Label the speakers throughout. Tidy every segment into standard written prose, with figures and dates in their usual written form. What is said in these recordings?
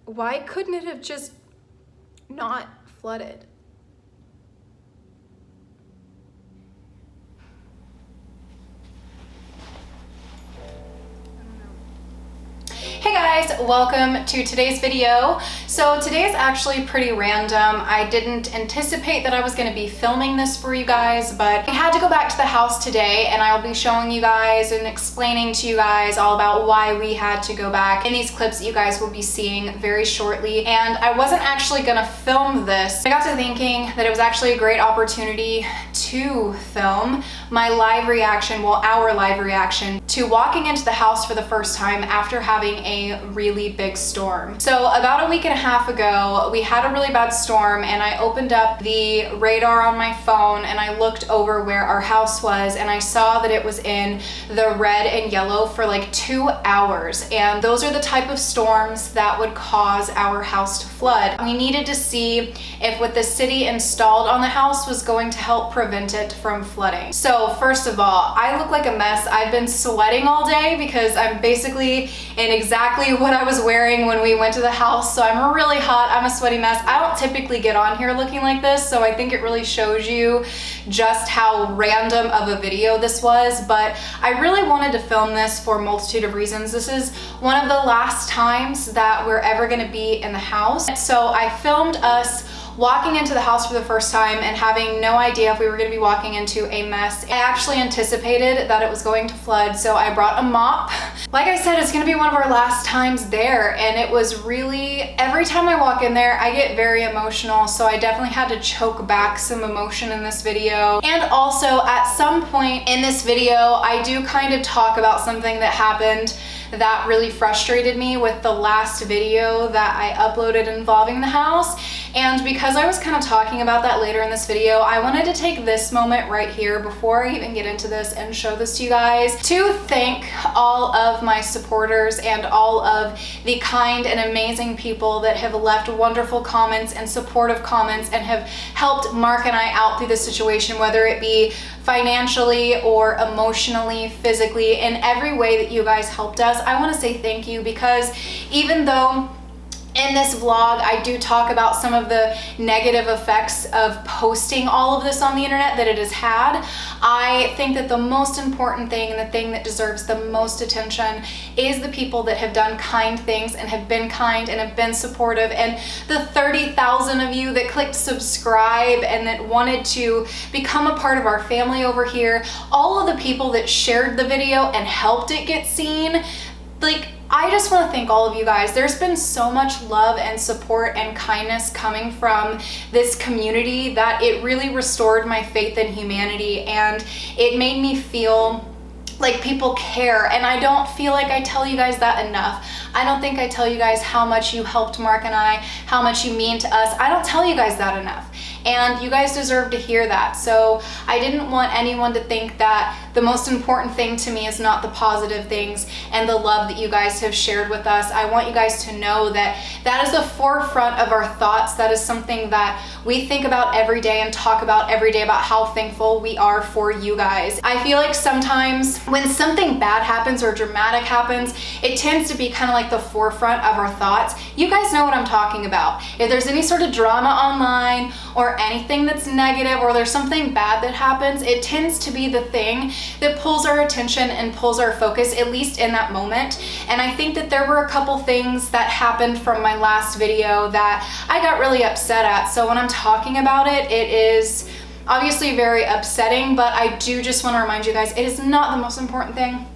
Speaker 1: Why couldn't it have just not flooded? Hey guys, welcome to today's video. So today is actually pretty random. I didn't anticipate that I was going to be filming this for you guys, but I had to go back to the house today and I'll be showing you guys and explaining to you guys all about why we had to go back in these clips that you guys will be seeing very shortly. And I wasn't actually going to film this. I got to thinking that it was actually a great opportunity to film my live reaction, well, our live reaction to walking into the house for the first time after having a really big storm. So about a week and a half ago, we had a really bad storm and I opened up the radar on my phone and I looked over where our house was and I saw that it was in the red and yellow for like 2 hours. And those are the type of storms that would cause our house to flood. We needed to see if what the city installed on the house was going to help prevent it from flooding. So first of all, I look like a mess. I've been sweating all day because I'm basically in exactly what I was wearing when we went to the house. So I'm really hot, I'm a sweaty mess. I don't typically get on here looking like this, so I think it really shows you just how random of a video this was, but I really wanted to film this for a multitude of reasons. This is one of the last times that we're ever gonna be in the house. So I filmed us walking into the house for the first time and having no idea if we were going to be walking into a mess. I actually anticipated that it was going to flood, so I brought a mop. Like I said, it's going to be one of our last times there, and it was really, every time I walk in there, I get very emotional, so I definitely had to choke back some emotion in this video. And also, at some point in this video, I do kind of talk about something that happened that really frustrated me with the last video that I uploaded involving the house. And because I was kind of talking about that later in this video, I wanted to take this moment right here before I even get into this and show this to you guys to thank all of my supporters and all of the kind and amazing people that have left wonderful comments and supportive comments and have helped Mark and I out through this situation, whether it be financially or emotionally, physically, in every way that you guys helped us. I want to say thank you, because even though in this vlog, I do talk about some of the negative effects of posting all of this on the internet that it has had, I think that the most important thing and the thing that deserves the most attention is the people that have done kind things and have been kind and have been supportive, and the 30,000 of you that clicked subscribe and that wanted to become a part of our family over here, all of the people that shared the video and helped it get seen. Like, I just want to thank all of you guys. There's been so much love and support and kindness coming from this community that it really restored my faith in humanity, and it made me feel like people care. And I don't feel like I tell you guys that enough. I don't think I tell you guys how much you helped Mark and I, how much you mean to us. I don't tell you guys that enough. And you guys deserve to hear that. So I didn't want anyone to think that the most important thing to me is not the positive things and the love that you guys have shared with us. I want you guys to know that that is the forefront of our thoughts. That is something that we think about every day and talk about every day, about how thankful we are for you guys. I feel like sometimes when something bad happens or dramatic happens, it tends to be kind of like the forefront of our thoughts. You guys know what I'm talking about. If there's any sort of drama online or anything that's negative, or there's something bad that happens, it tends to be the thing that pulls our attention and pulls our focus, at least in that moment. And I think that there were a couple things that happened from my last video that I got really upset at. So when I'm talking about it, it is obviously very upsetting, but I do just want to remind you guys, it is not the most important thing.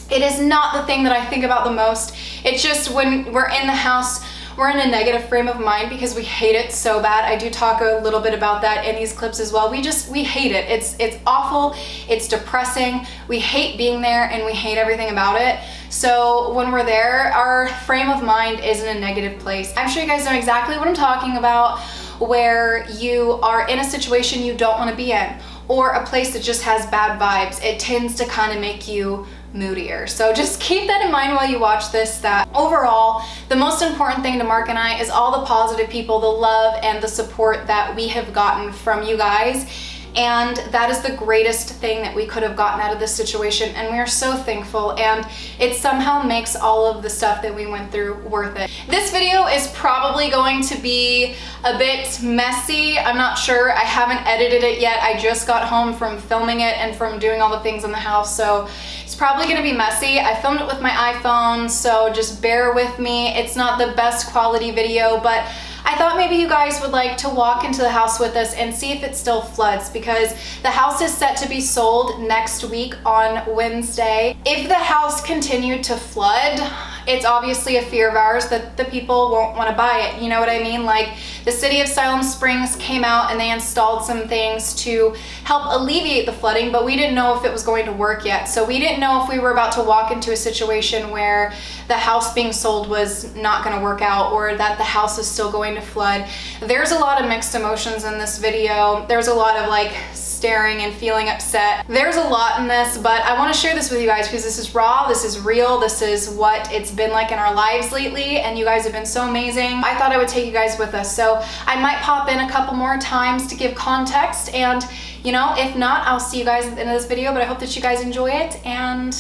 Speaker 1: It is not the thing that I think about the most. It's just when we're in the house, we're in a negative frame of mind because we hate it so bad. I do talk a little bit about that in these clips as well. We hate it. It's awful. It's depressing. We hate being there and we hate everything about it. So when we're there, our frame of mind is in a negative place. I'm sure you guys know exactly what I'm talking about, where you are in a situation you don't want to be in, or a place that just has bad vibes. It tends to kind of make you moodier. So just keep that in mind while you watch this, that overall, the most important thing to Mark and I is all the positive people, the love and the support that we have gotten from you guys. And that is the greatest thing that we could have gotten out of this situation, and we are so thankful, and it somehow makes all of the stuff that we went through worth it. This video is probably going to be a bit messy. I'm not sure. I haven't edited it yet. I just got home from filming it and from doing all the things in the house, so it's probably gonna be messy. I filmed it with my iPhone, so just bear with me. It's not the best quality video, but I thought maybe you guys would like to walk into the house with us and see if it still floods, because the house is set to be sold next week on Wednesday. If the house continued to flood, it's obviously a fear of ours that the people won't want to buy it. You know what I mean? Like, the city of Siloam Springs came out and they installed some things to help alleviate the flooding, but we didn't know if it was going to work yet. So we didn't know if we were about to walk into a situation where the house being sold was not going to work out, or that the house is still going to flood. There's a lot of mixed emotions in this video. There's a lot of like staring and feeling upset. There's a lot in this, but I want to share this with you guys because this is raw, this is real, this is what it's been like in our lives lately, and you guys have been so amazing. I thought I would take you guys with us, so I might pop in a couple more times to give context, and you know, if not, I'll see you guys at the end of this video, but I hope that you guys enjoy it, and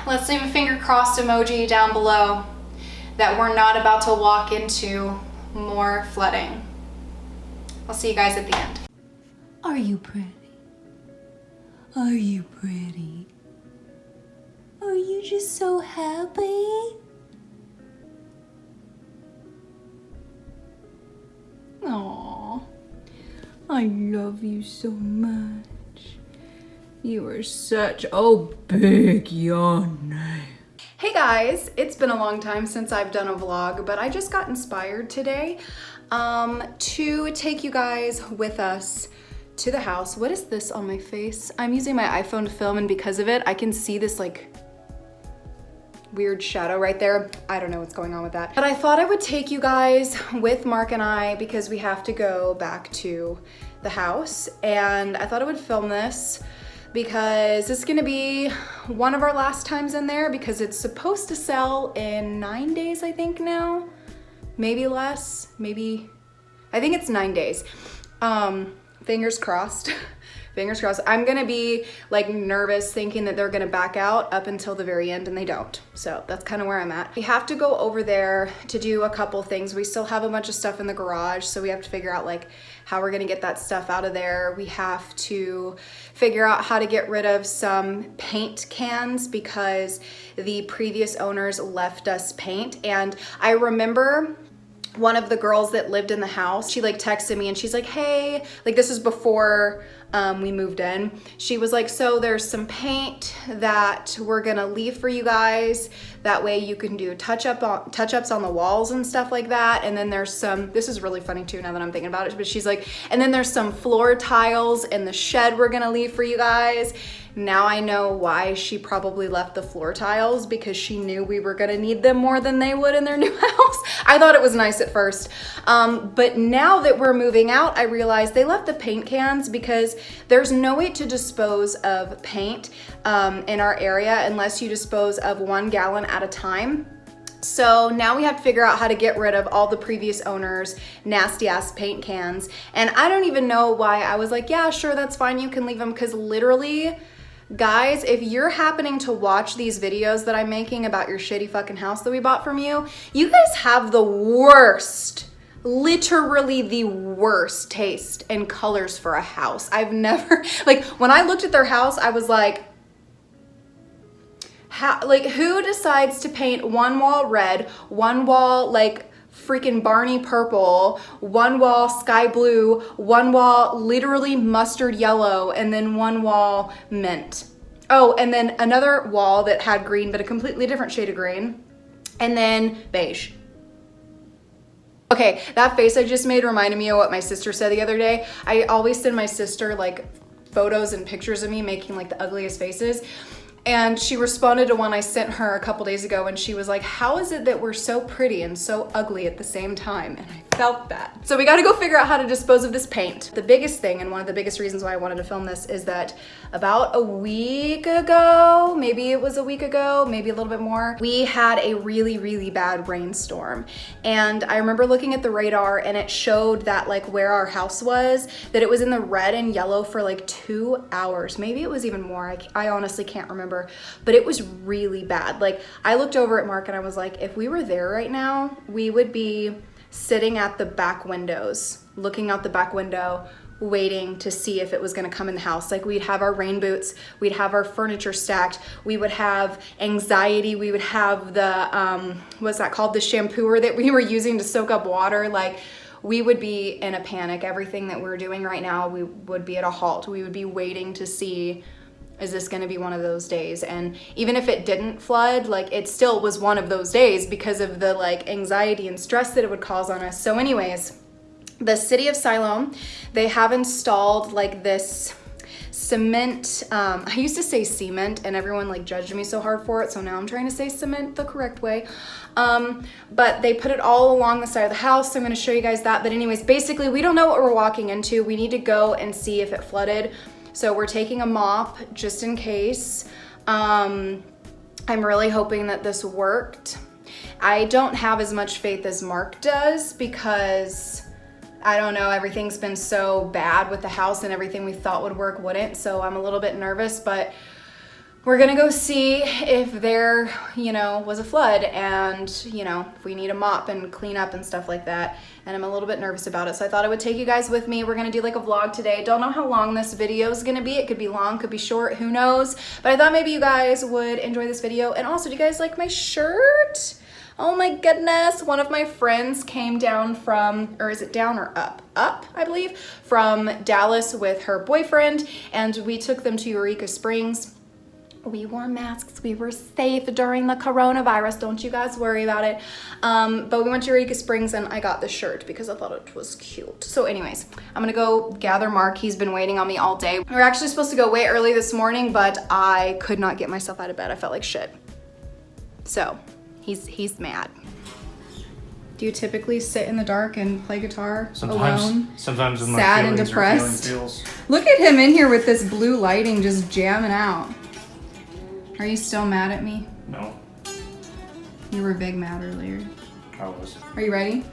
Speaker 1: let's leave a finger crossed emoji down below that we're not about to walk into more flooding. I'll see you guys at the end.
Speaker 2: Are you pretty? Are you pretty? Are you just so happy? Aww, I love you so much. You are such a big yawn.
Speaker 1: Hey guys, it's been a long time since I've done a vlog, but I just got inspired today to take you guys with us to the house. What is this on my face? I'm using my iPhone to film, and because of it, I can see this like weird shadow right there. I don't know what's going on with that. But I thought I would take you guys with Mark and I because we have to go back to the house, and I thought I would film this because this is gonna be one of our last times in there, because it's supposed to sell in 9 days, I think now. Maybe less, maybe, I think it's 9 days. Fingers crossed. Fingers crossed. I'm gonna be like nervous thinking that they're gonna back out up until the very end, and they don't. So that's kind of where I'm at. We have to go over there to do a couple things. We still have a bunch of stuff in the garage, so we have to figure out like how we're gonna get that stuff out of there. We have to figure out how to get rid of some paint cans because the previous owners left us paint. And I remember one of the girls that lived in the house, she like texted me and she's like, hey, like this is before we moved in. She was like, so there's some paint that we're gonna leave for you guys. That way you can do touch-ups on the walls and stuff like that. And then there's some, this is really funny too now that I'm thinking about it, but she's like, and then there's some floor tiles in the shed we're gonna leave for you guys. Now I know why she probably left the floor tiles, because she knew we were gonna need them more than they would in their new house. I thought it was nice at first. But now that we're moving out, I realized they left the paint cans because there's no way to dispose of paint in our area unless you dispose of 1 gallon at a time. So now we have to figure out how to get rid of all the previous owners' nasty ass paint cans. And I don't even know why I was like, yeah, sure, that's fine, you can leave them, because literally, guys, if you're happening to watch these videos that I'm making about your shitty fucking house that we bought from you, you guys have the worst, literally the worst taste in colors for a house. I've never, like, when I looked at their house, I was like, how, like, who decides to paint one wall red, one wall like freaking Barney purple, one wall sky blue, one wall literally mustard yellow, and then one wall mint. Oh, and then another wall that had green, but a completely different shade of green, and then beige. Okay, that face I just made reminded me of what my sister said the other day. I always send my sister like photos and pictures of me making like the ugliest faces. And she responded to one I sent her a couple days ago, and she was like, how is it that we're so pretty and so ugly at the same time? And I felt bad. So we gotta go figure out how to dispose of this paint. The biggest thing, and one of the biggest reasons why I wanted to film this, is that about a week ago, maybe it was a week ago, maybe a little bit more, we had a really, really bad rainstorm. And I remember looking at the radar and it showed that like where our house was, that it was in the red and yellow for like 2 hours. Maybe it was even more, I honestly can't remember, but it was really bad. Like I looked over at Mark and I was like, if we were there right now, we would be sitting at the back windows, looking out the back window, waiting to see if it was gonna come in the house. Like we'd have our rain boots, we'd have our furniture stacked, we would have anxiety, we would have the, what's that called? The shampooer that we were using to soak up water. Like we would be in a panic. Everything that we're doing right now, we would be at a halt. We would be waiting to see, is this gonna be one of those days? And even if it didn't flood, like it still was one of those days because of the like anxiety and stress that it would cause on us. So anyways, the city of Siloam, they have installed like this cement, I used to say cement and everyone like judged me so hard for it, so now I'm trying to say cement the correct way. But they put it all along the side of the house, so I'm gonna show you guys that. But anyways, basically we don't know what we're walking into. We need to go and see if it flooded. So we're taking a mop just in case. I'm really hoping that this worked. I don't have as much faith as Mark does because I don't know, everything's been so bad with the house and everything we thought would work wouldn't, so I'm a little bit nervous, but we're gonna go see if there, you know, was a flood and, you know, if we need a mop and clean up and stuff like that, and I'm a little bit nervous about it, so I thought I would take you guys with me. We're gonna do like a vlog today. Don't know how long this video is gonna be. It could be long, could be short, who knows, but I thought maybe you guys would enjoy this video. And also, do you guys like my shirt? Oh my goodness, one of my friends came down from, or is it down or up? Up, I believe, from Dallas with her boyfriend, and we took them to Eureka Springs. We wore masks, we were safe during the coronavirus, don't you guys worry about it. But we went to Eureka Springs and I got this shirt because I thought it was cute. So anyways, I'm gonna go gather Mark. He's been waiting on me all day. We were actually supposed to go way early this morning, but I could not get myself out of bed. I felt like shit. So, he's mad. Do you typically sit in the dark and play guitar alone?
Speaker 3: Sometimes when
Speaker 1: sad
Speaker 3: my
Speaker 1: and
Speaker 3: feelings
Speaker 1: depressed.
Speaker 3: Are feeling feels.
Speaker 1: Look at him in here with this blue lighting just jamming out. Are you still mad at me?
Speaker 3: No.
Speaker 1: You were big mad earlier.
Speaker 3: I was.
Speaker 1: Are you ready?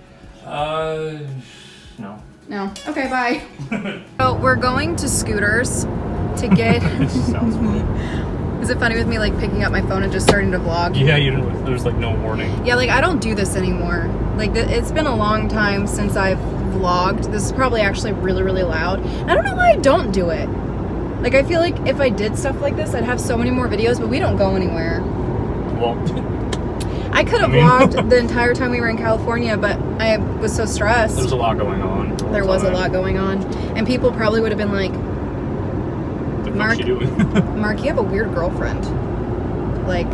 Speaker 3: No.
Speaker 1: No. Okay, bye. So we're going to Scooters to get...
Speaker 3: This sounds funny.
Speaker 1: Is it funny with me like picking up my phone and just starting to vlog?
Speaker 3: Yeah, you didn't. There's like no warning.
Speaker 1: Yeah, like I don't do this anymore. Like it's been a long time since I've vlogged. This is probably actually really, really loud. I don't know why I don't do it. Like I feel like if I did stuff like this, I'd have so many more videos, but we don't go anywhere.
Speaker 3: Well,
Speaker 1: I could have vlogged the entire time we were in California, but I was so stressed.
Speaker 3: there's a lot going on.
Speaker 1: There was a lot going on, and people probably would have been like,
Speaker 3: The
Speaker 1: Mark,
Speaker 3: fuck's she doing?
Speaker 1: Mark, you have a weird girlfriend. Like,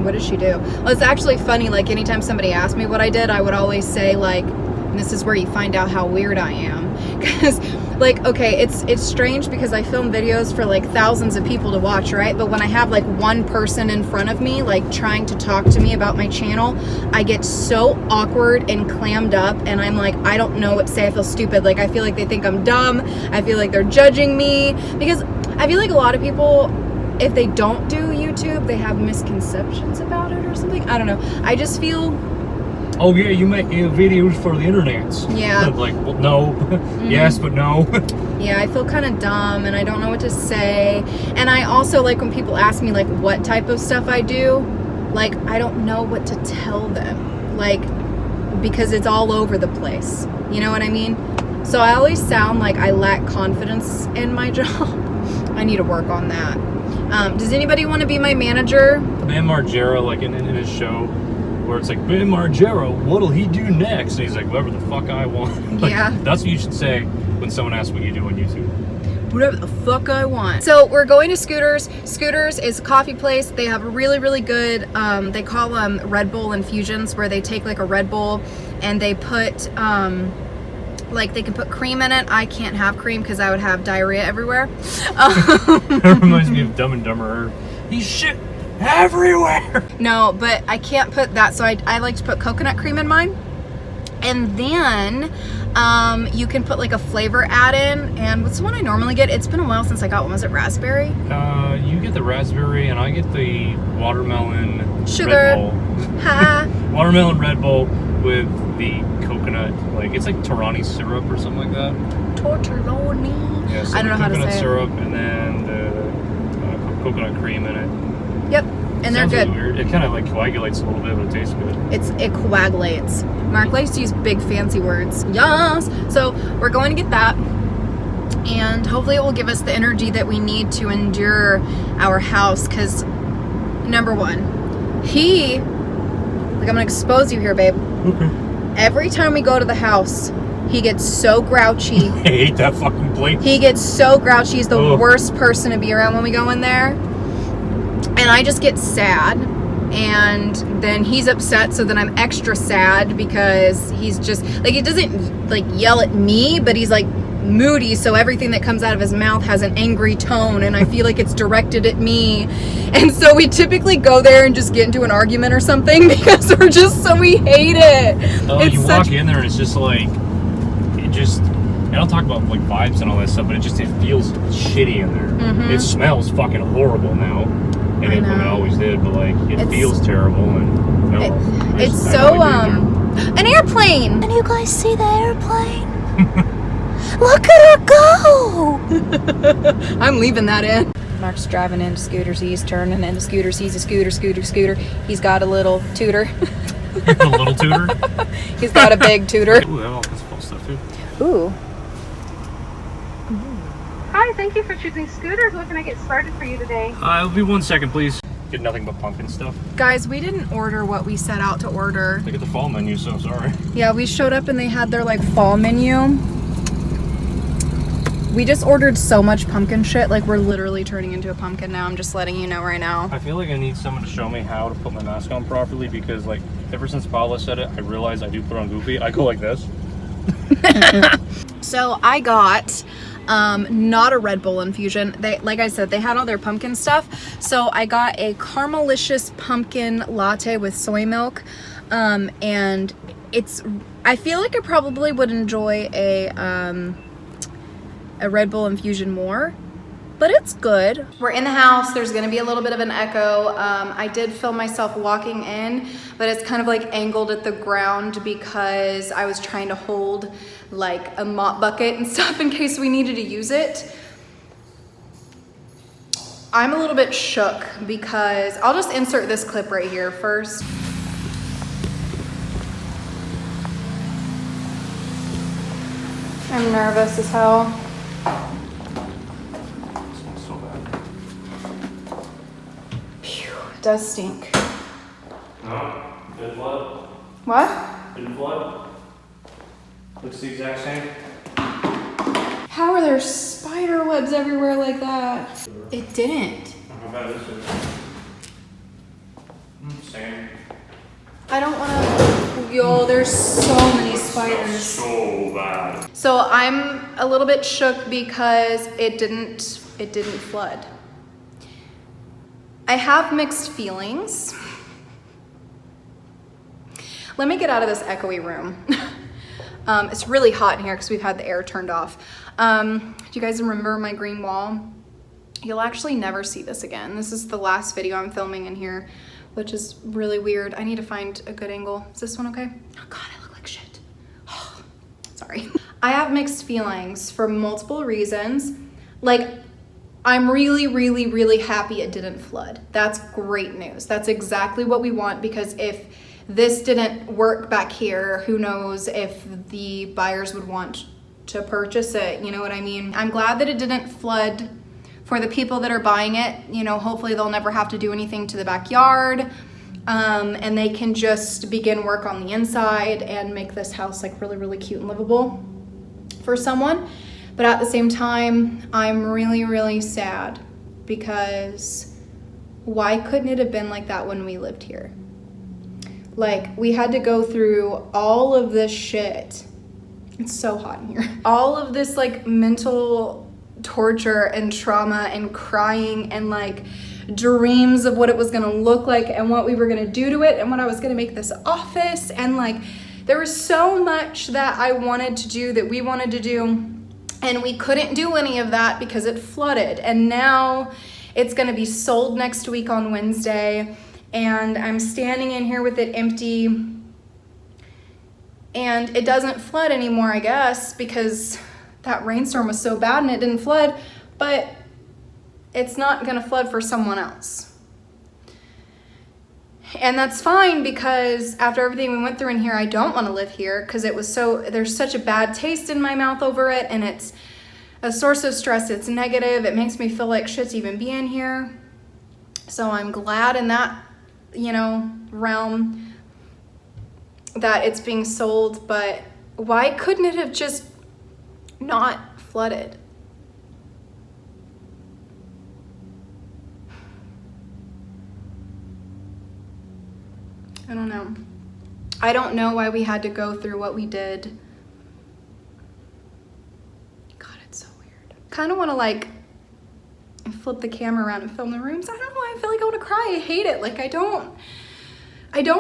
Speaker 1: what does she do? Well, it's actually funny, like anytime somebody asked me what I did, I would always say like, and this is where you find out how weird I am. Because like, okay, it's strange because I film videos for like thousands of people to watch, right? But when I have like one person in front of me, like trying to talk to me about my channel, I get so awkward and clammed up and I'm like, I don't know what to say. I feel stupid. Like, I feel like they think I'm dumb. I feel like they're judging me because I feel like a lot of people, if they don't do YouTube, they have misconceptions about it or something. I don't know. I just feel...
Speaker 3: Oh yeah, you make videos for the internet.
Speaker 1: Yeah.
Speaker 3: Like, well, no. Yes, but no.
Speaker 1: Yeah, I feel kind of dumb and I don't know what to say. And I also like when people ask me like what type of stuff I do, like I don't know what to tell them. Like, because it's all over the place. You know what I mean? So I always sound like I lack confidence in my job. I need to work on that. Does anybody want to be my manager?
Speaker 3: Ben Margera, like in his show, where it's like, Ben Margera, what'll he do next? And he's like, whatever the fuck I want. Like,
Speaker 1: Yeah.
Speaker 3: That's what you should say when someone asks what you do on YouTube.
Speaker 1: Whatever the fuck I want. So we're going to Scooters. Scooters is a coffee place. They have a really, really good, they call them Red Bull infusions, where they take like a Red Bull and they put, like they can put cream in it. I can't have cream because I would have diarrhea everywhere.
Speaker 3: That reminds me of Dumb and Dumber. He's shit everywhere.
Speaker 1: No, but I can't put that. So I like to put coconut cream in mine. And then you can put like a flavor add-in. And what's the one I normally get? It's been a while since I got one. Was it raspberry?
Speaker 3: You get the raspberry, and I get the watermelon
Speaker 1: Sugar.
Speaker 3: Red Bull.
Speaker 1: Ha.
Speaker 3: Watermelon Red Bull with the coconut, like it's like Torani syrup or something like that.
Speaker 1: Tortelloni.
Speaker 3: Yeah, so
Speaker 1: I don't know how to
Speaker 3: coconut
Speaker 1: say
Speaker 3: syrup and then the coconut cream in it.
Speaker 1: it. Yep. And they're good.
Speaker 3: Really weird. It kind of like coagulates a little bit, but it tastes good.
Speaker 1: It coagulates. Mark likes to use big fancy words. Yes. So we're going to get that, and hopefully it will give us the energy that we need to endure our house. Because number one, I'm gonna expose you here, babe.
Speaker 3: Okay.
Speaker 1: Every time we go to the house, he gets so grouchy.
Speaker 3: I hate that fucking place.
Speaker 1: He gets so grouchy. He's the worst person to be around when we go in there. And I just get sad. And then he's upset, so then I'm extra sad because he's just, like, he doesn't, like, yell at me, but he's, like, moody, so everything that comes out of his mouth has an angry tone, and I feel like it's directed at me. And so we typically go there and just get into an argument or something because we hate it.
Speaker 3: Oh, you walk in there and it's just like, I don't talk about like vibes and all that stuff, but it feels shitty in there.
Speaker 1: Mm-hmm.
Speaker 3: It smells fucking horrible now. And it always did, but like it feels terrible, and
Speaker 1: it's so an airplane.
Speaker 2: Can you guys see the airplane? Look at her go!
Speaker 1: I'm leaving that in. Mark's driving into scooters. He's turning into scooters. He's a scooter. He's got a little tutor.
Speaker 3: A little tutor?
Speaker 1: He's got a big tutor.
Speaker 3: Ooh, that all kinds of cool stuff too.
Speaker 1: Ooh.
Speaker 4: Hi, thank you for choosing scooters. What can I get started for you today?
Speaker 3: It'll be 1 second, please. Get nothing but pumpkin stuff.
Speaker 1: Guys, we didn't order what we set out to order.
Speaker 3: Look at the fall menu, so sorry.
Speaker 1: Yeah, we showed up and they had their like fall menu. We just ordered so much pumpkin shit, like we're literally turning into a pumpkin now. I'm just letting you know right now.
Speaker 3: I feel like I need someone to show me how to put my mask on properly, because like ever since Paula said it, I realized I do put on goofy. I go like this.
Speaker 1: So I got not a Red Bull infusion. They, like I said, they had all their pumpkin stuff. So I got a caramelicious pumpkin latte with soy milk. And I feel like I probably would enjoy a Red Bull infusion more, but it's good. We're in the house. There's gonna be a little bit of an echo. I did film myself walking in, but it's kind of like angled at the ground because I was trying to hold like a mop bucket and stuff in case we needed to use it. I'm a little bit shook because I'll just insert this clip right here first. I'm nervous as hell.
Speaker 3: So bad.
Speaker 1: Phew, it does stink.
Speaker 3: No, didn't flood.
Speaker 1: What?
Speaker 3: Didn't flood. Looks the exact same.
Speaker 1: How are there spider webs everywhere like that? It didn't.
Speaker 3: How bad is it? Same.
Speaker 1: I don't want to. Yo, there's so many spiders.
Speaker 3: So bad.
Speaker 1: So I'm a little bit shook because it didn't flood. I have mixed feelings. Let me get out of this echoey room. It's really hot in here because we've had the air turned off. Do you guys remember my green wall? You'll actually never see this again. This is the last video I'm filming in here, which is really weird. I need to find a good angle. Is this one okay? Oh God, I look like shit. Sorry. I have mixed feelings for multiple reasons. Like, I'm really, really, really happy it didn't flood. That's great news. That's exactly what we want, because if this didn't work back here, who knows if the buyers would want to purchase it, you know what I mean? I'm glad that it didn't flood for the people that are buying it. You know, hopefully they'll never have to do anything to the backyard, and they can just begin work on the inside and make this house like really, really cute and livable for someone. But at the same time, I'm really, really sad because why couldn't it have been like that when we lived here? Like, we had to go through all of this shit. It's so hot in here. All of this like mental torture and trauma and crying and like dreams of what it was gonna look like and what we were gonna do to it and what I was gonna make this office, and like There was so much that I wanted to do, that we wanted to do, and we couldn't do any of that because it flooded. And now it's gonna be sold next week on Wednesday, and I'm standing in here with it empty, and it doesn't flood anymore, I guess, because that rainstorm was so bad and it didn't flood, but it's not gonna flood for someone else. And that's fine, because after everything we went through in here, I don't want to live here, because there's such a bad taste in my mouth over it, and it's a source of stress. It's negative. It makes me feel like shit to even be in here. So I'm glad in that, realm that it's being sold, but why couldn't it have just not flooded? I don't know. I don't know why we had to go through what we did. God, it's so weird. Kind of want to like flip the camera around and film the rooms. I don't know why I feel like I want to cry. I hate it. Like I don't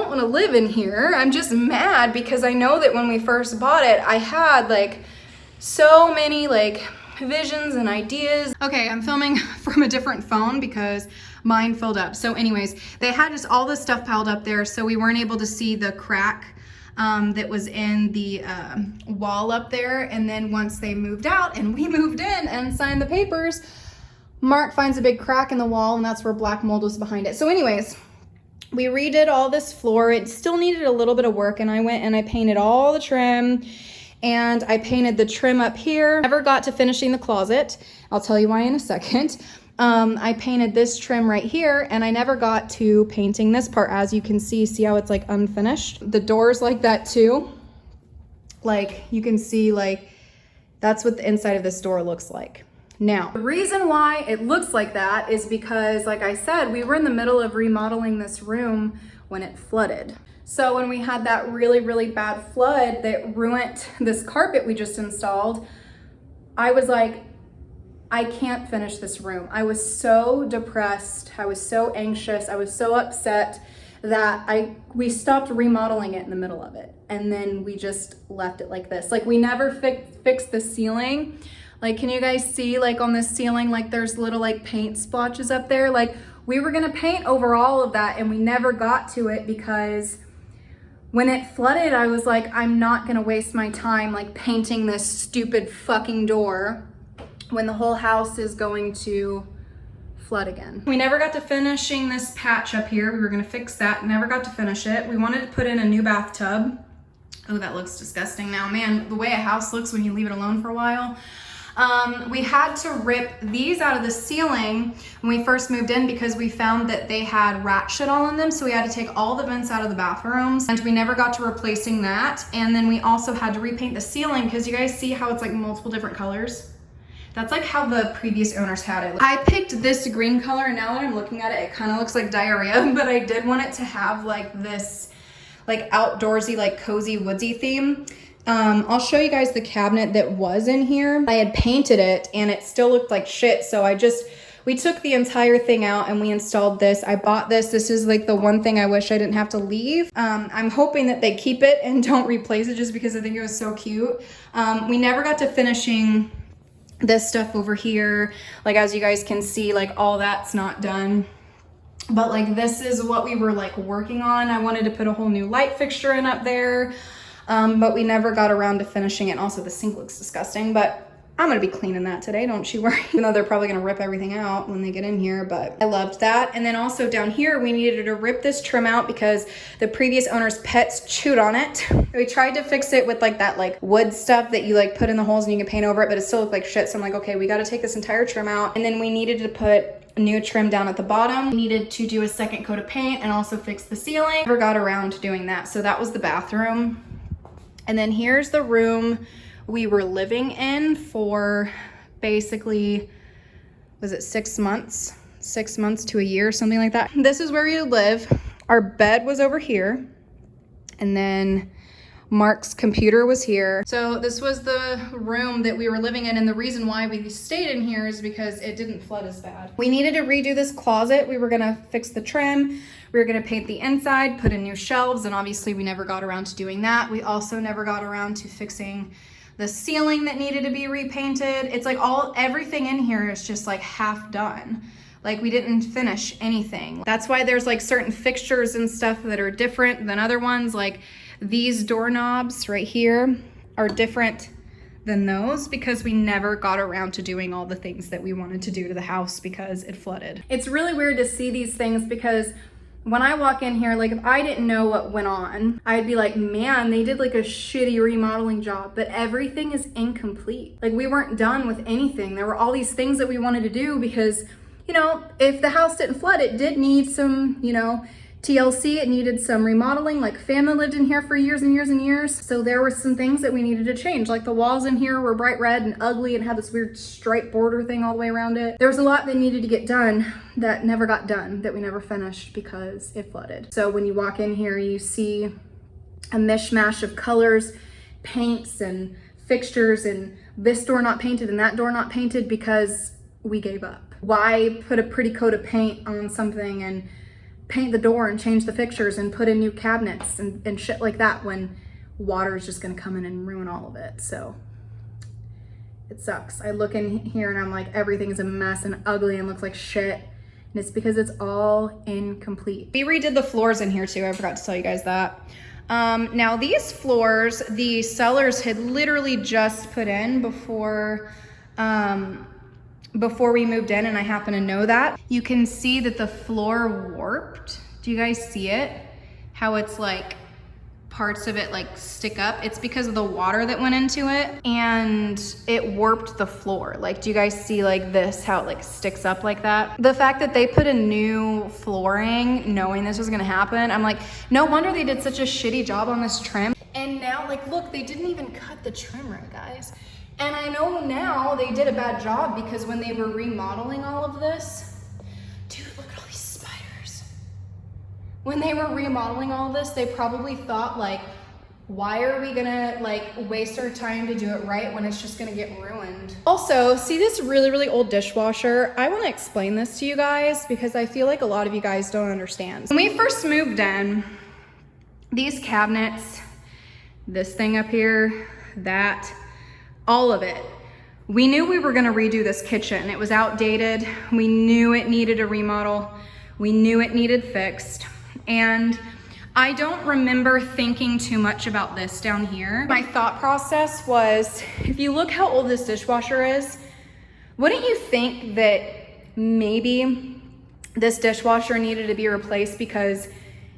Speaker 1: want to live in here. I'm just mad because I know that when we first bought it, I had like so many like visions and ideas. Okay, I'm filming from a different phone because mine filled up. So anyways, they had just all this stuff piled up there, so we weren't able to see the crack that was in the wall up there. And then once they moved out and we moved in and signed the papers, Mark finds a big crack in the wall, and that's where black mold was behind it. So anyways, we redid all this floor. It still needed a little bit of work, and I went and I painted all the trim, and I painted the trim up here. Never got to finishing the closet. I'll tell you why in a second. I painted this trim right here, and I never got to painting this part. As you can see how it's like unfinished. The doors like that too. Like you can see, like that's what the inside of this door looks like. Now, the reason why it looks like that is because, like I said, we were in the middle of remodeling this room when it flooded. So when we had that really, really bad flood that ruined this carpet we just installed, I was like, I can't finish this room. I was so depressed. I was so anxious. I was so upset that we stopped remodeling it in the middle of it. And then we just left it like this. Like we never fixed the ceiling. Like, can you guys see like on this ceiling, like there's little like paint splotches up there? Like we were gonna paint over all of that, and we never got to it because when it flooded, I was like, I'm not gonna waste my time like painting this stupid fucking door when the whole house is going to flood again. We never got to finishing this patch up here. We were gonna fix that, never got to finish it. We wanted to put in a new bathtub. Oh, that looks disgusting now. Man, the way a house looks when you leave it alone for a while. We had to rip these out of the ceiling when we first moved in because we found that they had rat shit all in them. So we had to take all the vents out of the bathrooms, and we never got to replacing that. And then we also had to repaint the ceiling because you guys see how it's like multiple different colors. That's like how the previous owners had it. I picked this green color, and now that I'm looking at it, it kind of looks like diarrhea, but I did want it to have like this like outdoorsy, like cozy, woodsy theme. I'll show you guys the cabinet that was in here. I had painted it and it still looked like shit. So we took the entire thing out and we installed this. I bought this. This is like the one thing I wish I didn't have to leave. I'm hoping that they keep it and don't replace it just because I think it was so cute. We never got to finishing this stuff over here. Like, as you guys can see, like all that's not done. But like, this is what we were like working on. I wanted to put a whole new light fixture in up there. But we never got around to finishing it. And also the sink looks disgusting, but I'm gonna be cleaning that today, don't you worry. Even though they're probably gonna rip everything out when they get in here, but I loved that. And then also down here, we needed to rip this trim out because the previous owner's pets chewed on it. We tried to fix it with like that like wood stuff that you like put in the holes and you can paint over it, but it still looked like shit. So I'm like, okay, we gotta take this entire trim out. And then we needed to put a new trim down at the bottom. We needed to do a second coat of paint and also fix the ceiling. Never got around to doing that. So that was the bathroom. And then here's the room we were living in for basically, was it 6 months? 6 months to a year, something like that. This is where we would live. Our bed was over here. And then Mark's computer was here. So this was the room that we were living in, and the reason why we stayed in here is because it didn't flood as bad. We needed to redo this closet. We were gonna fix the trim. We were gonna paint the inside, put in new shelves, and obviously we never got around to doing that. We also never got around to fixing the ceiling that needed to be repainted. It's like everything in here is just like half done. Like we didn't finish anything. That's why there's like certain fixtures and stuff that are different than other ones. Like these doorknobs right here are different than those because we never got around to doing all the things that we wanted to do to the house because it flooded. It's really weird to see these things because when I walk in here, like if I didn't know what went on, I'd be like, man, they did like a shitty remodeling job, but everything is incomplete. Like we weren't done with anything. There were all these things that we wanted to do because, you know, if the house didn't flood, it did need some, you know, TLC, it needed some remodeling. Like family lived in here for years and years and years. So there were some things that we needed to change. Like the walls in here were bright red and ugly and had this weird stripe border thing all the way around it. There was a lot that needed to get done that never got done, that we never finished because it flooded. So when you walk in here, you see a mishmash of colors, paints and fixtures, and this door not painted and that door not painted because we gave up. Why put a pretty coat of paint on something and paint the door and change the fixtures and put in new cabinets and shit like that when water is just gonna come in and ruin all of it? So it sucks. I look in here and I'm like, everything is a mess and ugly and looks like shit. And it's because it's all incomplete. We redid the floors in here too. I forgot to tell you guys that. Now these floors, the sellers had literally just put in before we moved in, and I happen to know that. You can see that the floor warped. Do you guys see it? How it's like parts of it like stick up. It's because of the water that went into it and it warped the floor. Like, do you guys see like this, how it like sticks up like that? The fact that they put a new flooring knowing this was gonna happen, I'm like, no wonder they did such a shitty job on this trim. And now like, look, they didn't even cut the trim right, guys. And I know now they did a bad job because when they were remodeling all of this, dude, look at all these spiders. When they were remodeling all of this, they probably thought like, why are we gonna like waste our time to do it right when it's just gonna get ruined? Also, see this really, really old dishwasher? I wanna explain this to you guys because I feel like a lot of you guys don't understand. When we first moved in, these cabinets, this thing up here, that, all of it. We knew we were gonna redo this kitchen. It was outdated. We knew it needed a remodel. We knew it needed fixed. And I don't remember thinking too much about this down here. My thought process was, if you look how old this dishwasher is, wouldn't you think that maybe this dishwasher needed to be replaced because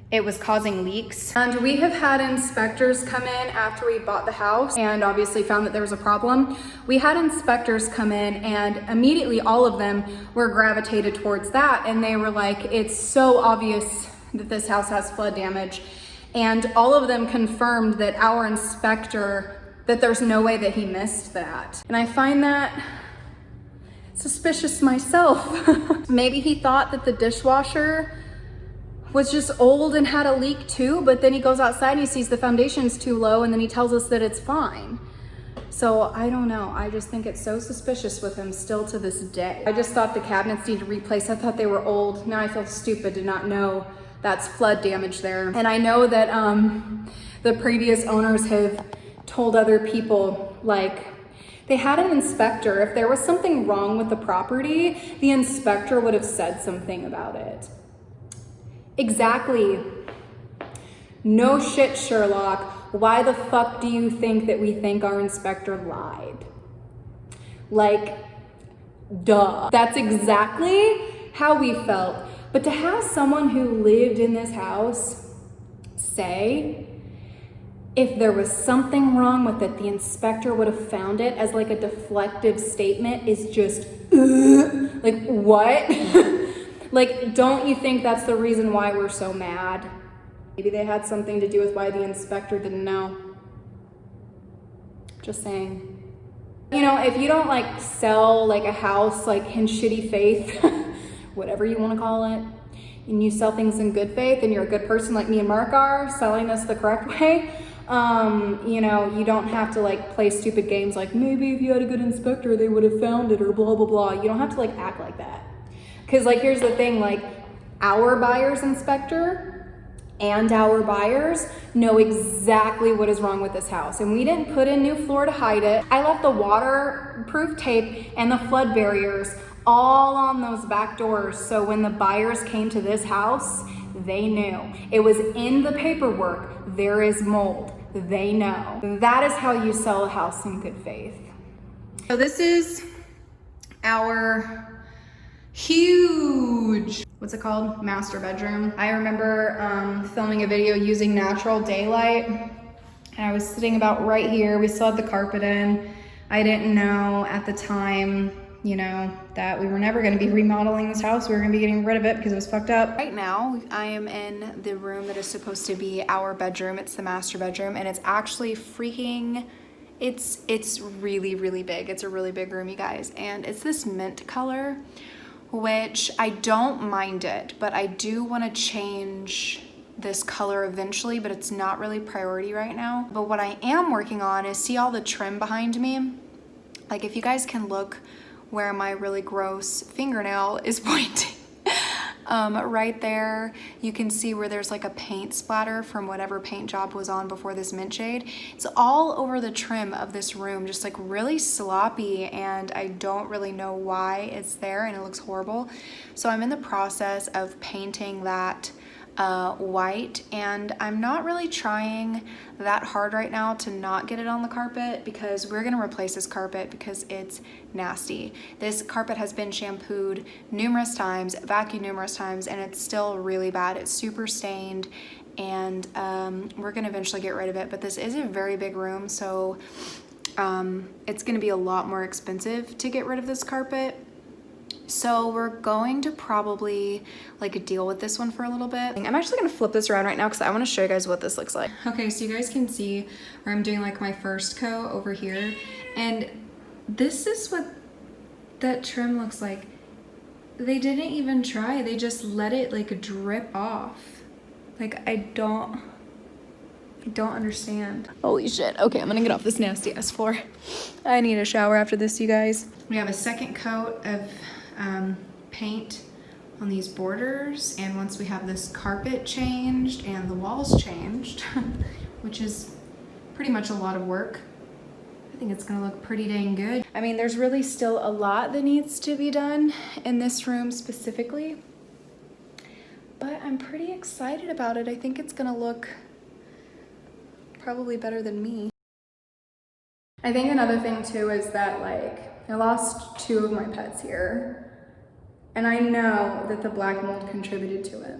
Speaker 1: it was causing leaks? And we have had inspectors come in after we bought the house and obviously found that there was a problem. We had inspectors come in and immediately all of them were gravitated towards that, and they were like, it's so obvious that this house has flood damage. And all of them confirmed that our inspector, that there's no way that he missed that. And I find that suspicious myself. Maybe he thought that the dishwasher was just old and had a leak too, but then he goes outside and he sees the foundation's too low and then he tells us that it's fine. So I don't know, I just think it's so suspicious with him still to this day. I just thought the cabinets needed replaced. I thought they were old. Now I feel stupid to not know that's flood damage there. And I know that the previous owners have told other people, like, they had an inspector. If there was something wrong with the property, the inspector would have said something about it. Exactly. No shit, Sherlock. Why the fuck do you think that we think our inspector lied? Like, duh. That's exactly how we felt. But to have someone who lived in this house say, if there was something wrong with it, the inspector would have found it, as like a deflective statement, is just, like, what? Like, don't you think that's the reason why we're so mad? Maybe they had something to do with why the inspector didn't know. Just saying. You know, if you don't like sell like a house like in shitty faith, whatever you want to call it, and you sell things in good faith and you're a good person like me and Mark are, selling this the correct way, You know, you don't have to like play stupid games like maybe if you had a good inspector they would have found it or blah blah blah. You don't have to like act like that. Because like here's the thing, like our buyer's inspector and our buyers know exactly what is wrong with this house, and we didn't put in new floor to hide it. I left the waterproof tape and the flood barriers all on those back doors, so when the buyers came to this house, they knew. It was in the paperwork, there is mold. They know. That is how you sell a house in good faith. So this is our huge, what's it called? Master bedroom. I remember filming a video using natural daylight, and I was sitting about right here. We still had the carpet in. I didn't know at the time, you know, that we were never gonna be remodeling this house. We were gonna be getting rid of it because it was fucked up. Right now, I am in the room that is supposed to be our bedroom. It's the master bedroom, and it's actually freaking, it's really, really big. It's a really big room, you guys. And it's this mint color, which I don't mind it, but I do wanna change this color eventually, but it's not really priority right now. But what I am working on is, see all the trim behind me? Like if you guys can look where my really gross fingernail is pointing. Right there, you can see where there's like a paint splatter from whatever paint job was on before this mint shade. It's all over the trim of this room, just like really sloppy, and I don't really know why it's there, and it looks horrible. So I'm in the process of painting that white, and I'm not really trying that hard right now to not get it on the carpet, because we're gonna replace this carpet because it's nasty. This carpet has been shampooed numerous times, vacuumed numerous times, and it's still really bad. It's super stained, and we're gonna eventually get rid of it, but this is a very big room, so it's gonna be a lot more expensive to get rid of this carpet. So we're going to probably like deal with this one for a little bit. I'm actually gonna flip this around right now because I want to show you guys what this looks like. Okay, so you guys can see where I'm doing like my first coat over here, and this is what that trim looks like. They didn't even try, they just let it like drip off. Like I don't understand. Holy shit. Okay, I'm gonna get off this nasty ass floor. I need a shower after this, you guys. We have a second coat of paint on these borders, and once we have this carpet changed and the walls changed, which is pretty much a lot of work, I think it's gonna look pretty dang good. I mean, there's really still a lot that needs to be done in this room specifically, but I'm pretty excited about it. I think it's gonna look probably better than me. I think another thing too is that like I lost 2 of my pets here, and I know that the black mold contributed to it.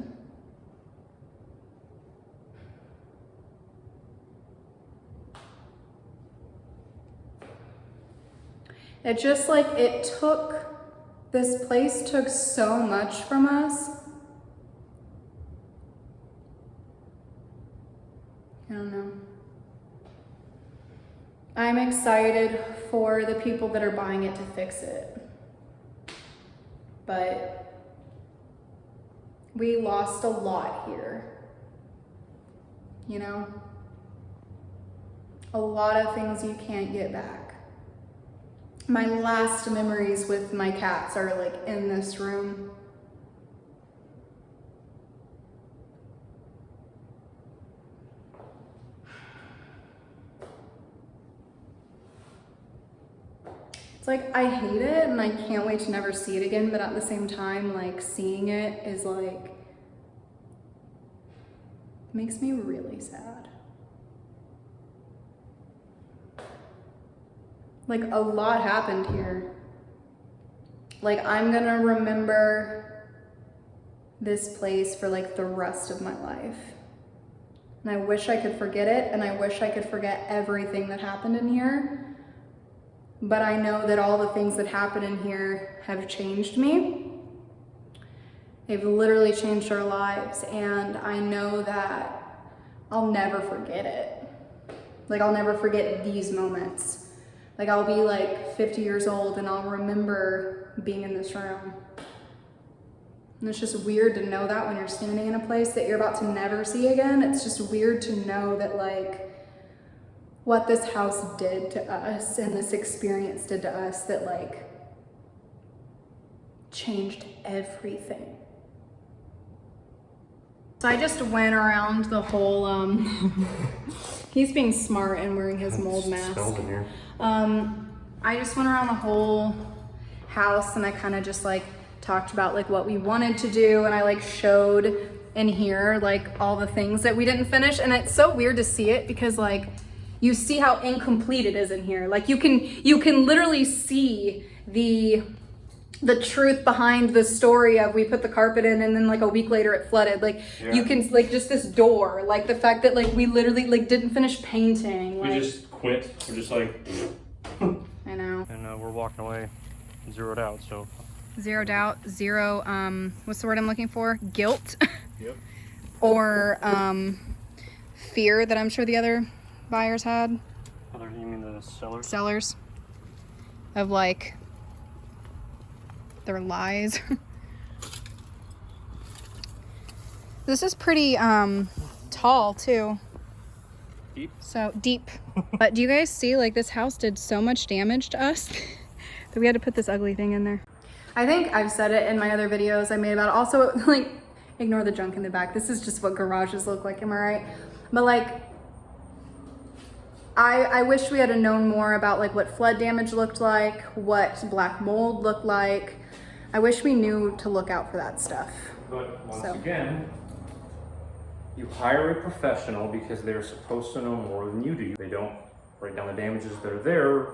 Speaker 1: It just like this place took so much from us. I don't know. I'm excited for the people that are buying it to fix it. But we lost a lot here. You know? A lot of things you can't get back. My last memories with my cats are like in this room. Like, I hate it and I can't wait to never see it again, but at the same time, like, seeing it is like, makes me really sad. Like, a lot happened here. Like, I'm gonna remember this place for like the rest of my life. And I wish I could forget it, and I wish I could forget everything that happened in here. But I know that all the things that happen in here have changed me. They've literally changed our lives, and I know that I'll never forget it. Like, I'll never forget these moments. Like, I'll be like 50 years old and I'll remember being in this room. And it's just weird to know that when you're standing in a place that you're about to never see again. It's just weird to know that like what this house did to us and this experience did to us that like changed everything. So I just went around the whole, he's being smart and wearing his mold mask. I just went around the whole house and I kind of just like talked about like what we wanted to do, and I like showed in here like all the things that we didn't finish. And it's so weird to see it because like you see how incomplete it is in here. Like you can literally see the truth behind the story of we put the carpet in and then like a week later it flooded. Like you can like just this door, like the fact that like we literally like didn't finish painting. Like,
Speaker 3: we just quit. We're just like
Speaker 1: I know.
Speaker 3: And we're walking away zeroed out, so.
Speaker 1: Zeroed out, zero, what's the word I'm looking for? Guilt.
Speaker 3: Yep.
Speaker 1: Or fear that I'm sure the other buyers had.
Speaker 3: Other, you mean the sellers?
Speaker 1: Sellers. Of like their lies. This is pretty tall too.
Speaker 3: Deep?
Speaker 1: So deep. But do you guys see like this house did so much damage to us that we had to put this ugly thing in there. I think I've said it in my other videos I made about it. Also, like, ignore the junk in the back. This is just what garages look like, am I right? But like, I wish we had known more about like what flood damage looked like, what black mold looked like. I wish we knew to look out for that stuff.
Speaker 3: But once again, you hire a professional because they're supposed to know more than you do. They don't write down the damages that are there.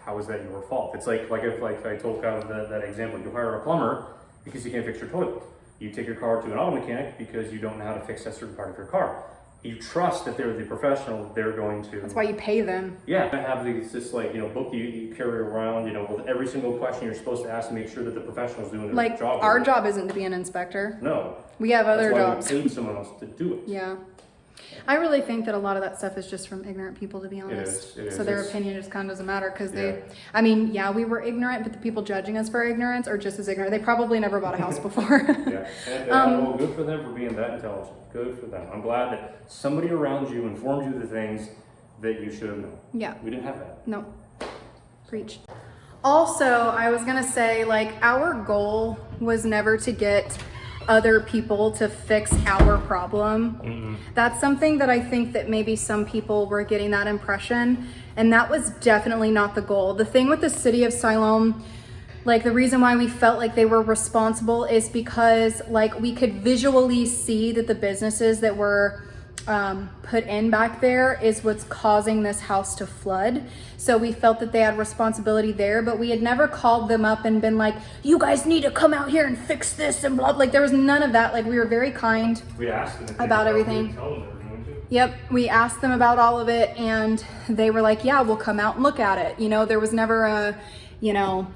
Speaker 3: How is that your fault? It's like if I told Kyle that example, you hire a plumber because you can't fix your toilet. You take your car to an auto mechanic because you don't know how to fix that certain part of your car. You trust that they're the professional, they're going to.
Speaker 1: That's why you pay them.
Speaker 3: Yeah, I have this like, book you carry around, with every single question you're supposed to ask to make sure that the professional's doing their job.
Speaker 1: Like, our job isn't to be an inspector.
Speaker 3: No.
Speaker 1: We have other jobs.
Speaker 3: That's why we paid someone else to do it.
Speaker 1: Yeah. I really think that a lot of that stuff is just from ignorant people, to be honest.
Speaker 3: It is.
Speaker 1: So their opinion just kind of doesn't matter because I mean, yeah, we were ignorant, but the people judging us for ignorance are just as ignorant. They probably never bought a house before.
Speaker 3: Yeah, and well, good for them for being that intelligent. Good for them. I'm glad that somebody around you informed you of the things that you should have known.
Speaker 1: Yeah.
Speaker 3: We didn't have that.
Speaker 1: No. Preach. Also, I was gonna say, like, our goal was never to get other people to fix our problem. That's something that I think that maybe some people were getting that impression, and that was definitely not the goal. The thing with the city of Siloam, like the reason why we felt like they were responsible is because like we could visually see that the businesses that were put in back there is what's causing this house to flood. So we felt that they had responsibility there, but we had never called them up and been like, you guys need to come out here and fix this and blah. Like there was none of that. Like we were very kind about everything. Yep, we asked them about all of it and they were like, yeah, we'll come out and look at it. There was never a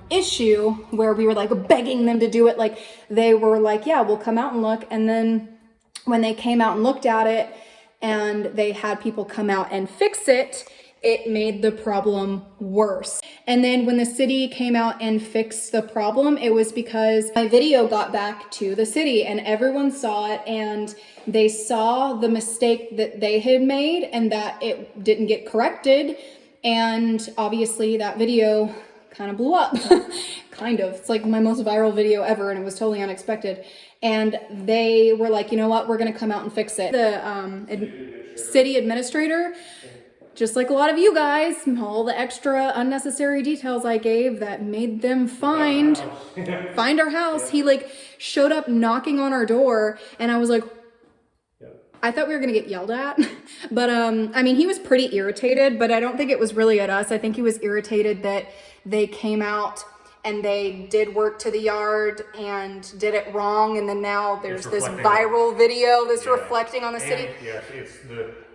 Speaker 1: issue where we were like begging them to do it. Like they were like, yeah, we'll come out and look. And then when they came out and looked at it and they had people come out and fix it, it made the problem worse. And then when the city came out and fixed the problem, it was because my video got back to the city and everyone saw it and they saw the mistake that they had made and that it didn't get corrected. And obviously that video kind of blew up. Kind of. It's like my most viral video ever and it was totally unexpected. And they were like, you know what, we're going to come out and fix it. The city administrator, just like a lot of you guys, all the extra unnecessary details I gave that made them find our house. He like showed up knocking on our door and I was like, I thought we were going to get yelled at. But I mean, he was pretty irritated, but I don't think it was really at us. I think he was irritated that they came out and they did work to the yard and did it wrong. And then now there's this viral video that's reflecting on the city.
Speaker 3: Yeah, it's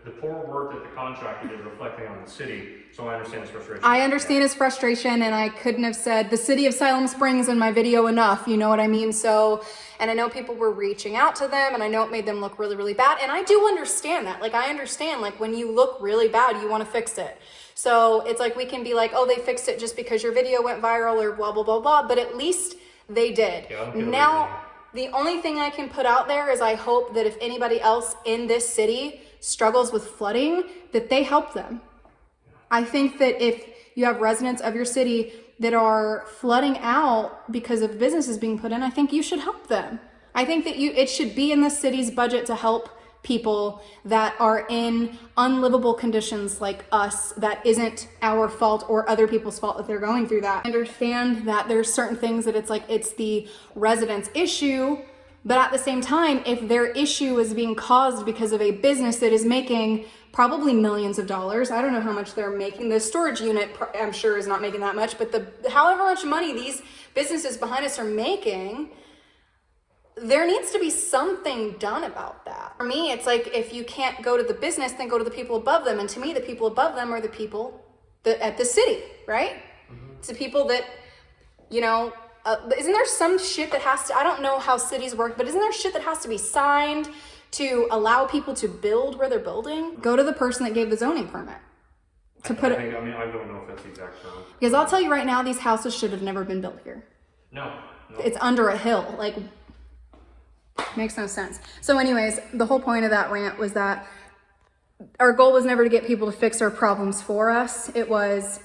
Speaker 3: the poor work that the contractor did reflecting on the city. So I understand his frustration.
Speaker 1: I understand his frustration and I couldn't have said the city of Siloam Springs in my video enough. You know what I mean? So, and I know people were reaching out to them and I know it made them look really, really bad. And I do understand that. Like, I understand, like, when you look really bad, you want to fix it. So it's like, we can be like, oh, they fixed it just because your video went viral or blah, blah, blah, blah. But at least they did.
Speaker 3: Yeah,
Speaker 1: now, the only thing I can put out there is I hope that if anybody else in this city struggles with flooding, that they help them. I think that if you have residents of your city that are flooding out because of businesses being put in, I think you should help them. I think that it should be in the city's budget to help people that are in unlivable conditions like us, that isn't our fault or other people's fault that they're going through that. I understand that there's certain things that it's the residents' issue, but at the same time, if their issue is being caused because of a business that is making probably millions of dollars, I don't know how much they're making. The storage unit, I'm sure, is not making that much, but however much money these businesses behind us are making, there needs to be something done about that. For me, it's like, if you can't go to the business, then go to the people above them. And to me, the people above them are the people at the city, right? Mm-hmm. It's the people that, isn't there some shit that has to, I don't know how cities work, but isn't there shit that has to be signed to allow people to build where they're building? Go to the person that gave the zoning permit.
Speaker 3: I don't know if that's the exact term.
Speaker 1: Because I'll tell you right now, these houses should have never been built here.
Speaker 3: No.
Speaker 1: It's under a hill. Like, makes no sense. So anyways, the whole point of that rant was that our goal was never to get people to fix our problems for us. It was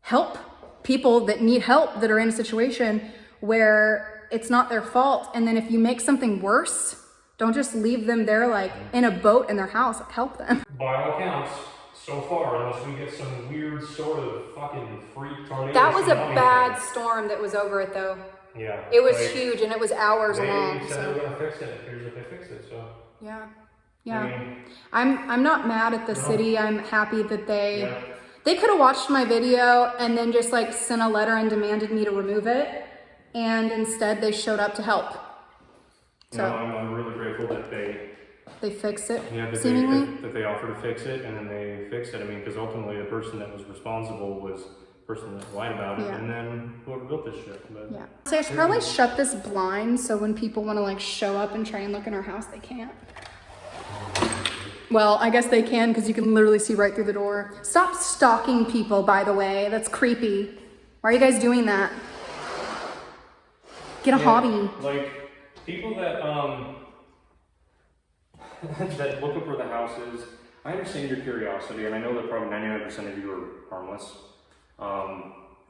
Speaker 1: help people that need help, that are in a situation where it's not their fault. And then if you make something worse, don't just leave them there like in a boat in their house. Help them.
Speaker 3: By all accounts, so far, unless we get some weird sort of fucking freak tornado.
Speaker 1: That was a bad storm that was over it though.
Speaker 3: Yeah.
Speaker 1: It was huge, and it was hours long.
Speaker 3: They said they were gonna fix it. Here's if they fix it. So.
Speaker 1: Yeah. I'm not mad at the city. I'm happy that they could have watched my video and then just like sent a letter and demanded me to remove it, and instead they showed up to help. So
Speaker 3: I'm really grateful that
Speaker 1: they fixed it.
Speaker 3: Yeah,
Speaker 1: seemingly
Speaker 3: that they offered to fix it, and then they fixed it. I mean, because ultimately the person that was responsible was person that lied about it, and then whoever built this shit. But
Speaker 1: so I should probably shut this blind so when people want to like show up and try and look in our house, they can't. Well, I guess they can, because you can literally see right through the door. Stop stalking people, by the way. That's creepy. Why are you guys doing that? Get a hobby.
Speaker 3: Like people that that look up where the house is. I understand your curiosity, and I know that probably 99% of you are harmless.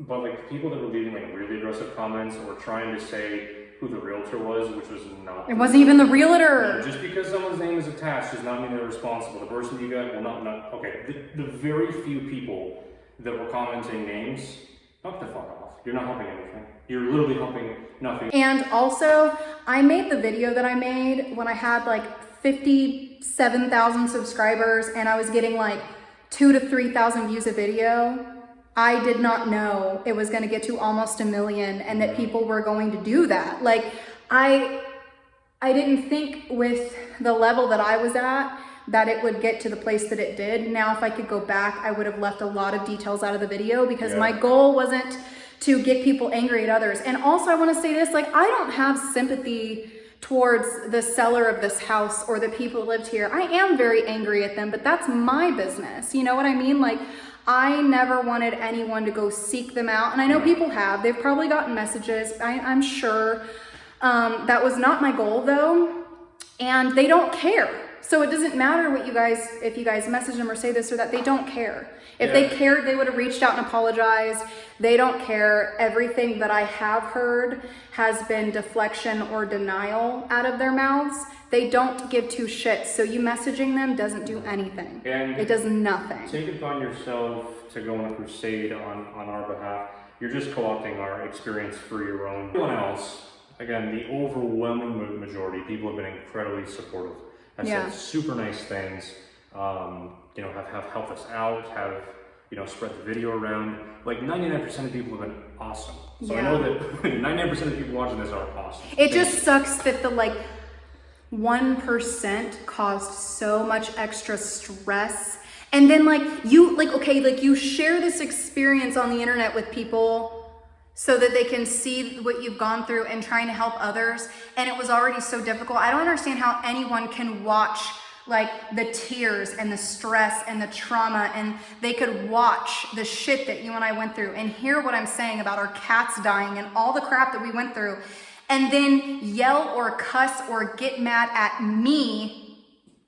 Speaker 3: But like people that were leaving like really aggressive comments or trying to say who the realtor was, which was not.
Speaker 1: It wasn't even the realtor.
Speaker 3: Just because someone's name is attached does not mean they're responsible. The person you got will not. Okay, the very few people that were commenting names, knock the fuck off. You're not helping anything. You're literally helping nothing.
Speaker 1: And also, I made the video that I made when I had like 57,000 subscribers and I was getting like 2,000 to 3,000 views a video. I did not know it was going to get to almost 1 million and that people were going to do that. Like, I didn't think with the level that I was at that it would get to the place that it did. Now, if I could go back, I would have left a lot of details out of the video because my goal wasn't to get people angry at others. And also I want to say this, like, I don't have sympathy towards the seller of this house or the people who lived here. I am very angry at them, but that's my business. You know what I mean? Like, I never wanted anyone to go seek them out. And I know people have. They've probably gotten messages. I'm sure. That was not my goal, though. And they don't care. So it doesn't matter what if you guys message them or say this or that, they don't care. If they cared, they would have reached out and apologized. They don't care. Everything that I have heard has been deflection or denial out of their mouths. They don't give two shits. So you messaging them doesn't do anything.
Speaker 3: And
Speaker 1: it does nothing.
Speaker 3: Take it upon yourself to go on a crusade on our behalf. You're just co-opting our experience for your own. Everyone else, again, the overwhelming majority, people have been incredibly supportive. Have said super nice things. Have helped us out, have spread the video around. Like 99% of people have been awesome. So I know that 99% of the people watching this are awesome.
Speaker 1: It just sucks that the 1% caused so much extra stress. And then you share this experience on the internet with people so that they can see what you've gone through and trying to help others. And it was already so difficult. I don't understand how anyone can watch the tears and the stress and the trauma, and they could watch the shit that you and I went through and hear what I'm saying about our cats dying and all the crap that we went through, and then yell or cuss or get mad at me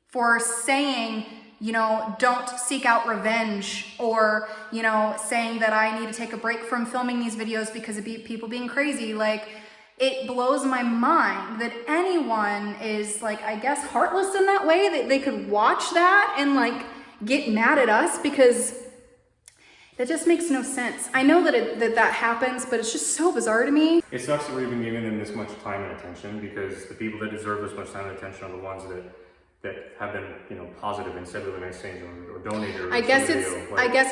Speaker 1: for saying you know, don't seek out revenge, or, you know, saying that I need to take a break from filming these videos because of people being crazy. Like, it blows my mind that anyone is, like, I guess heartless in that way, that they could watch that and like get mad at us, because that just makes no sense. I know that that happens, but it's just so bizarre to me.
Speaker 3: It sucks that we're even giving them this much time and attention, because the people that deserve this much time and attention are the ones that have been, you know, positive and said really nice things, or donated. Or
Speaker 1: I guess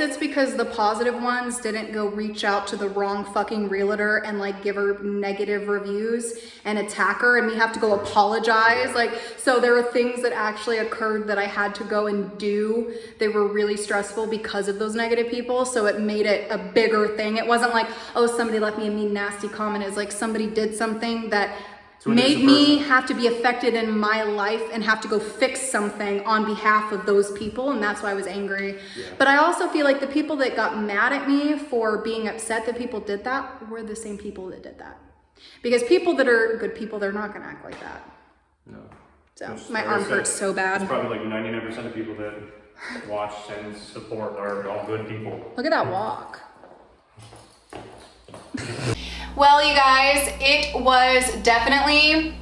Speaker 1: it's because the positive ones didn't go reach out to the wrong fucking realtor and like give her negative reviews and attack her, and we have to go apologize. Like, so there were things that actually occurred that I had to go and do. They were really stressful because of those negative people, so it made it a bigger thing. It wasn't like, oh, somebody left me a mean, nasty comment. It's like somebody did something that made me have to be affected in my life and have to go fix something on behalf of those people, and that's why I was angry. Yeah. But I also feel like the people that got mad at me for being upset that people did that were the same people that did that. Because people that are good people, they're not gonna act like that. No. So my arm hurts so bad.
Speaker 3: It's probably like 99% of people that watch and support are all good people.
Speaker 1: Look at that walk. Well, you guys, it was definitely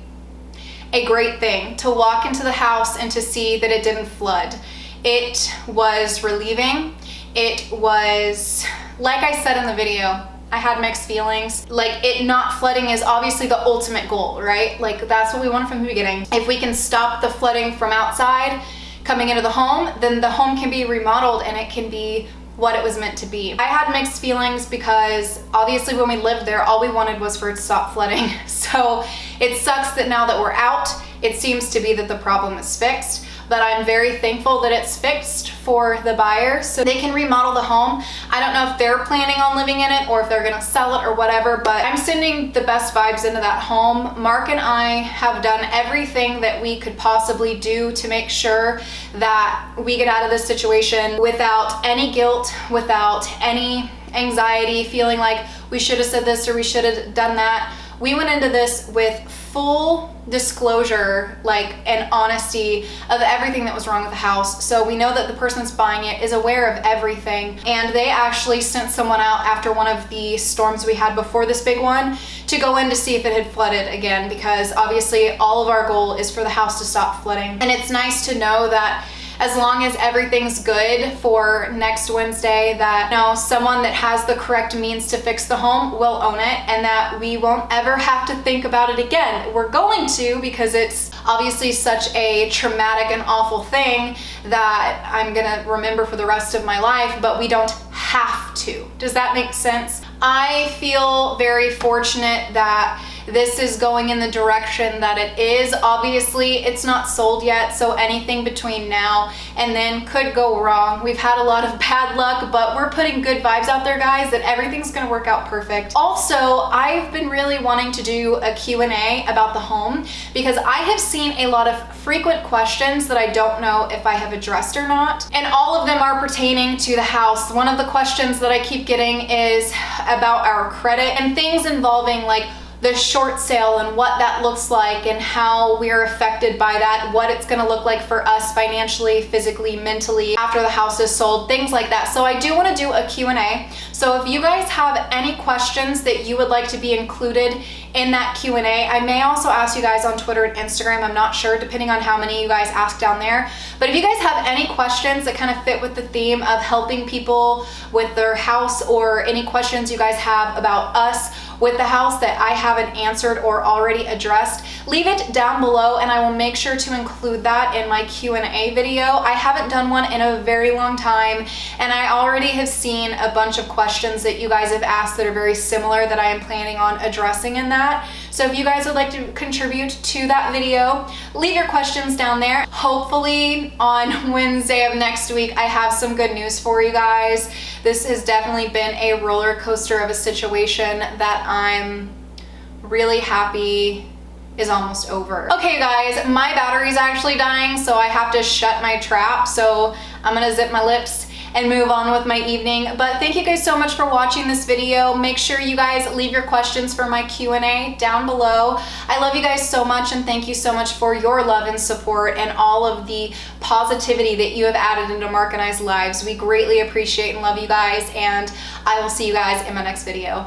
Speaker 1: a great thing to walk into the house and to see that it didn't flood. It was relieving. It was, like I said in the video, I had mixed feelings. Like, it not flooding is obviously the ultimate goal, right? Like, that's what we wanted from the beginning. If we can stop the flooding from outside coming into the home, then the home can be remodeled and it can be what it was meant to be. I had mixed feelings because obviously when we lived there, all we wanted was for it to stop flooding. So it sucks that now that we're out, it seems to be that the problem is fixed. But I'm very thankful that it's fixed for the buyer so they can remodel the home. I don't know if they're planning on living in it or if they're gonna sell it or whatever, but I'm sending the best vibes into that home. Mark and I have done everything that we could possibly do to make sure that we get out of this situation without any guilt, without any anxiety, feeling like we should have said this or we should have done that. We went into this with full disclosure, like, and honesty of everything that was wrong with the house. So we know that the person that's buying it is aware of everything. And they actually sent someone out after one of the storms we had before this big one to go in to see if it had flooded again, because obviously all of our goal is for the house to stop flooding. And it's nice to know that as long as everything's good for next Wednesday, that, you know, someone that has the correct means to fix the home will own it, and that we won't ever have to think about it again. We're going to, because it's obviously such a traumatic and awful thing that I'm gonna remember for the rest of my life, but we don't have to. Does that make sense? I feel very fortunate that this is going in the direction that it is. Obviously, it's not sold yet, so anything between now and then could go wrong. We've had a lot of bad luck, but we're putting good vibes out there, guys, that everything's gonna work out perfect. Also, I've been really wanting to do a Q&A about the home because I have seen a lot of frequent questions that I don't know if I have addressed or not, and all of them are pertaining to the house. One of the questions that I keep getting is about our credit and things involving like the short sale and what that looks like and how we're affected by that, what it's gonna look like for us financially, physically, mentally after the house is sold, things like that. So I do wanna do a Q&A. So if you guys have any questions that you would like to be included in that Q&A, I may also ask you guys on Twitter and Instagram, I'm not sure, depending on how many you guys ask down there. But if you guys have any questions that kind of fit with the theme of helping people with their house, or any questions you guys have about us with the house that I haven't answered or already addressed, leave it down below and I will make sure to include that in my Q&A video. I haven't done one in a very long time, and I already have seen a bunch of questions that you guys have asked that are very similar that I am planning on addressing in that. So if you guys would like to contribute to that video, leave your questions down there. Hopefully on Wednesday of next week, I have some good news for you guys. This has definitely been a roller coaster of a situation that I'm really happy is almost over. Okay guys, my battery's actually dying, so I have to shut my trap. So I'm gonna zip my lips and move on with my evening. But thank you guys so much for watching this video. Make sure you guys leave your questions for my Q&A down below. I love you guys so much, and thank you so much for your love and support and all of the positivity that you have added into Mark and I's lives. We greatly appreciate and love you guys, and I will see you guys in my next video.